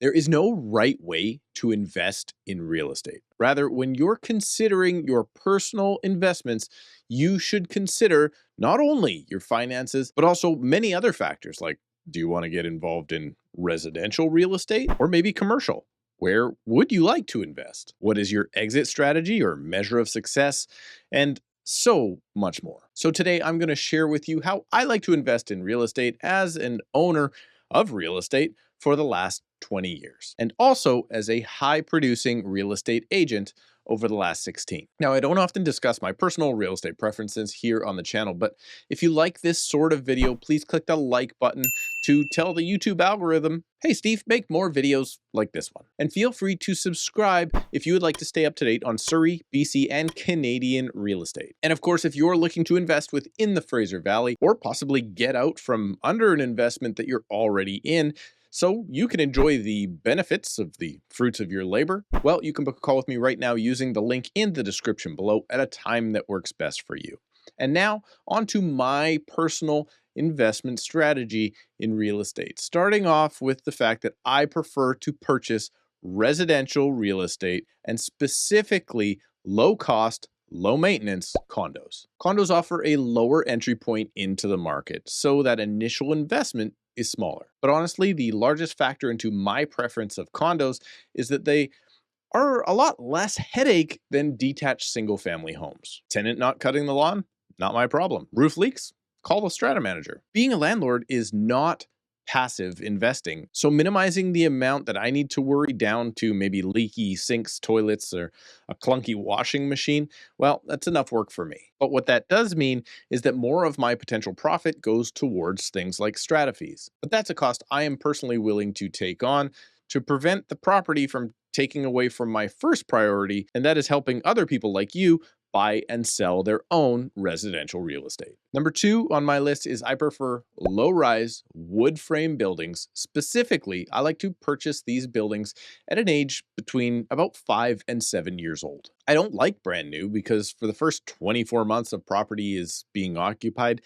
There is no right way to invest in real estate. Rather, when you're considering your personal investments, you should consider not only your finances, but also many other factors like, do you want to get involved in residential real estate or maybe commercial? Where would you like to invest? What is your exit strategy or measure of success? And so much more. So today I'm going to share with you how I like to invest in real estate as an owner of real estate for the last 20 years, and also as a high producing real estate agent over the last 16. Now, I don't often discuss my personal real estate preferences here on the channel, but if you like this sort of video, please click the like button to tell the YouTube algorithm, hey Steve, make more videos like this one. And feel free to subscribe if you would like to stay up to date on Surrey, BC, and Canadian real estate. And of course, if you're looking to invest within the Fraser Valley or possibly get out from under an investment that you're already in, so you can enjoy the benefits of the fruits of your labor, well, you can book a call with me right now using the link in the description below at a time that works best for you. And now, on to my personal investment strategy in real estate, starting off with the fact that I prefer to purchase residential real estate and specifically low-cost, low-maintenance condos. Condos offer a lower entry point into the market, so that initial investment is smaller. But honestly, the largest factor into my preference of condos is that they are a lot less headache than detached single-family homes. Tenant not cutting the lawn? Not my problem. Roof leaks? Call the strata manager. Being a landlord is not passive investing, so minimizing the amount that I need to worry down to maybe leaky sinks, toilets, or a clunky washing machine, well, that's enough work for me. But what that does mean is that more of my potential profit goes towards things like strata fees. But that's a cost I am personally willing to take on to prevent the property from taking away from my first priority, and that is helping other people like you buy and sell their own residential real estate. Number 2 on my list is I prefer low-rise wood frame buildings. Specifically, I like to purchase these buildings at an age between about 5 and 7 years old. I don't like brand new because for the first 24 months of property is being occupied,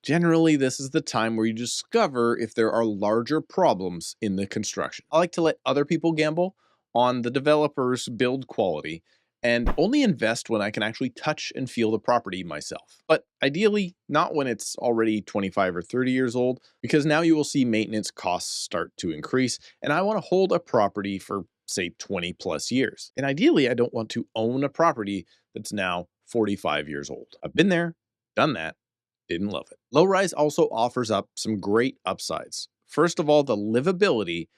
generally this is the time where you discover if there are larger problems in the construction. I like to let other people gamble on the developer's build quality and only invest when I can actually touch and feel the property myself. But ideally, not when it's already 25 or 30 years old, because now you will see maintenance costs start to increase, and I want to hold a property for, say, 20 plus years. And ideally, I don't want to own a property that's now 45 years old. I've been there, done that, didn't love it. Low-rise also offers up some great upsides. First of all, the livability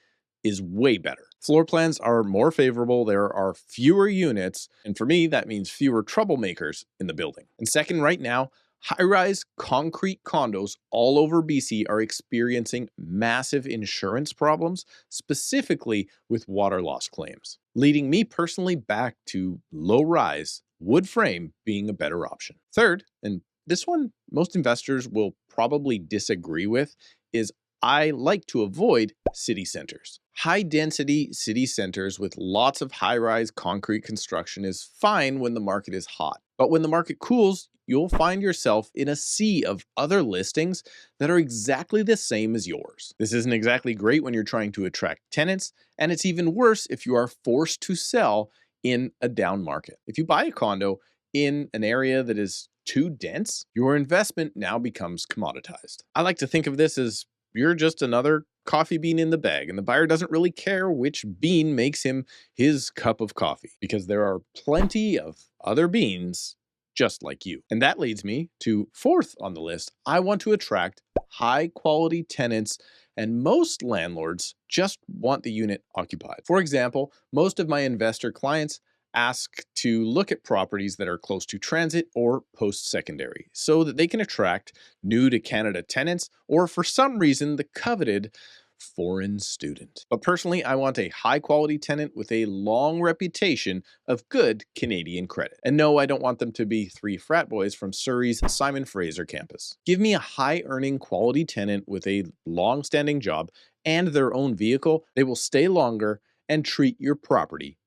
is way better. Floor plans are more favorable, there are fewer units, and for me, that means fewer troublemakers in the building. And second, right now, high-rise concrete condos all over BC are experiencing massive insurance problems, specifically with water loss claims, leading me personally back to low-rise wood frame being a better option. Third, and this one most investors will probably disagree with, is I like to avoid city centers. High-density city centers with lots of high-rise concrete construction is fine when the market is hot. But when the market cools, you'll find yourself in a sea of other listings that are exactly the same as yours. This isn't exactly great when you're trying to attract tenants, and it's even worse if you are forced to sell in a down market. If you buy a condo in an area that is too dense, your investment now becomes commoditized. I like to think of this as you're just another coffee bean in the bag, and the buyer doesn't really care which bean makes him his cup of coffee, because there are plenty of other beans just like you. And that leads me to fourth on the list. I want to attract high quality tenants, and most landlords just want the unit occupied. For example, most of my investor clients ask to look at properties that are close to transit or post-secondary so that they can attract new to Canada tenants, or for some reason the coveted foreign student. But personally, I want a high quality tenant with a long reputation of good Canadian credit. And no, I don't want them to be 3 frat boys from Surrey's Simon Fraser campus. Give me a high earning quality tenant with a long standing job and their own vehicle. They will stay longer and treat your property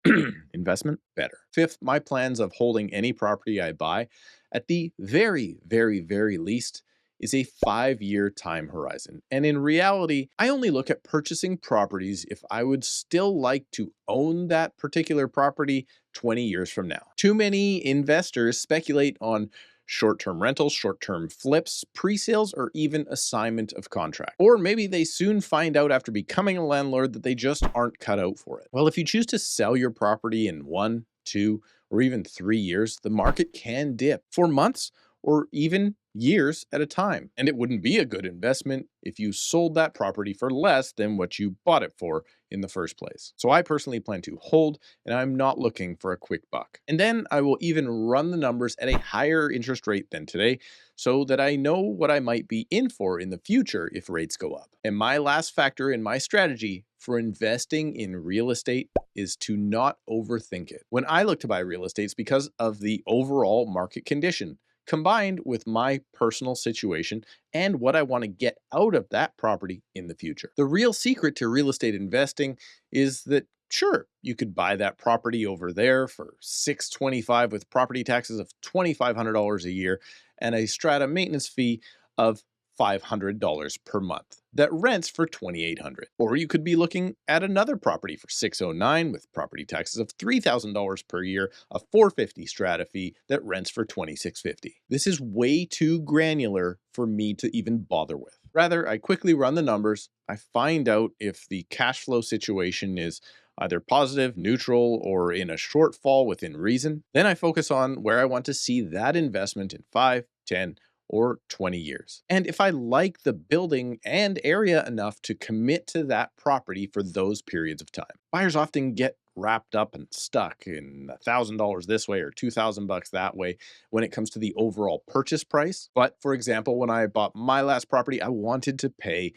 investment better. Fifth, my plans of holding any property I buy, at the very, very, very least, is a 5-year time horizon. And in reality, I only look at purchasing properties if I would still like to own that particular property 20 years from now. Too many investors speculate on short-term rentals, short-term flips, pre-sales, or even assignment of contract. Or maybe they soon find out after becoming a landlord that they just aren't cut out for it. Well, if you choose to sell your property in 1, 2, or even 3 years, the market can dip for months or even years at a time. And it wouldn't be a good investment if you sold that property for less than what you bought it for in the first place. So I personally plan to hold, and I'm not looking for a quick buck. And then I will even run the numbers at a higher interest rate than today so that I know what I might be in for in the future if rates go up. And my last factor in my strategy for investing in real estate is to not overthink it. When I look to buy real estate, it's because of the overall market condition, combined with my personal situation and what I want to get out of that property in the future. The real secret to real estate investing is that sure, you could buy that property over there for $625 with property taxes of $2,500 a year and a strata maintenance fee of $500 per month that rents for $2,800. Or you could be looking at another property for $609 with property taxes of $3,000 per year, a $450 strata fee that rents for $2,650. This is way too granular for me to even bother with. Rather, I quickly run the numbers, I find out if the cash flow situation is either positive, neutral, or in a shortfall within reason. Then I focus on where I want to see that investment in 5, 10, or 20 years. And if I like the building and area enough to commit to that property for those periods of time. Buyers often get wrapped up and stuck in $1,000 this way or $2,000 that way when it comes to the overall purchase price. But for example, when I bought my last property, I wanted to pay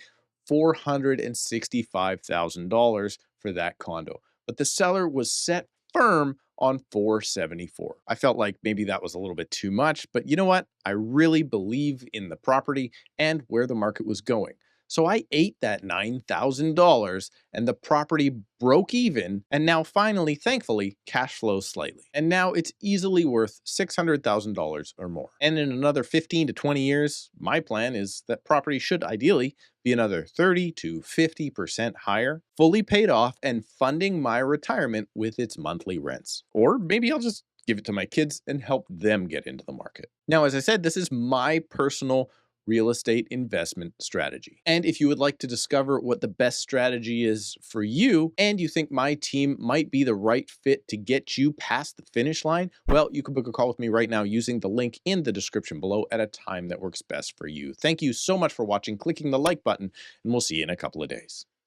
$465,000 for that condo, but the seller was set firm on $474. I felt like maybe that was a little bit too much, but you know what? I really believe in the property and where the market was going. So I ate that $9,000 and the property broke even and now finally, thankfully, cash flows slightly. And now it's easily worth $600,000 or more. And in another 15 to 20 years, my plan is that property should ideally be another 30 to 50% higher, fully paid off and funding my retirement with its monthly rents. Or maybe I'll just give it to my kids and help them get into the market. Now, as I said, this is my personal real estate investment strategy. And if you would like to discover what the best strategy is for you, and you think my team might be the right fit to get you past the finish line, well, you can book a call with me right now using the link in the description below at a time that works best for you. Thank you so much for watching, clicking the like button, and we'll see you in a couple of days.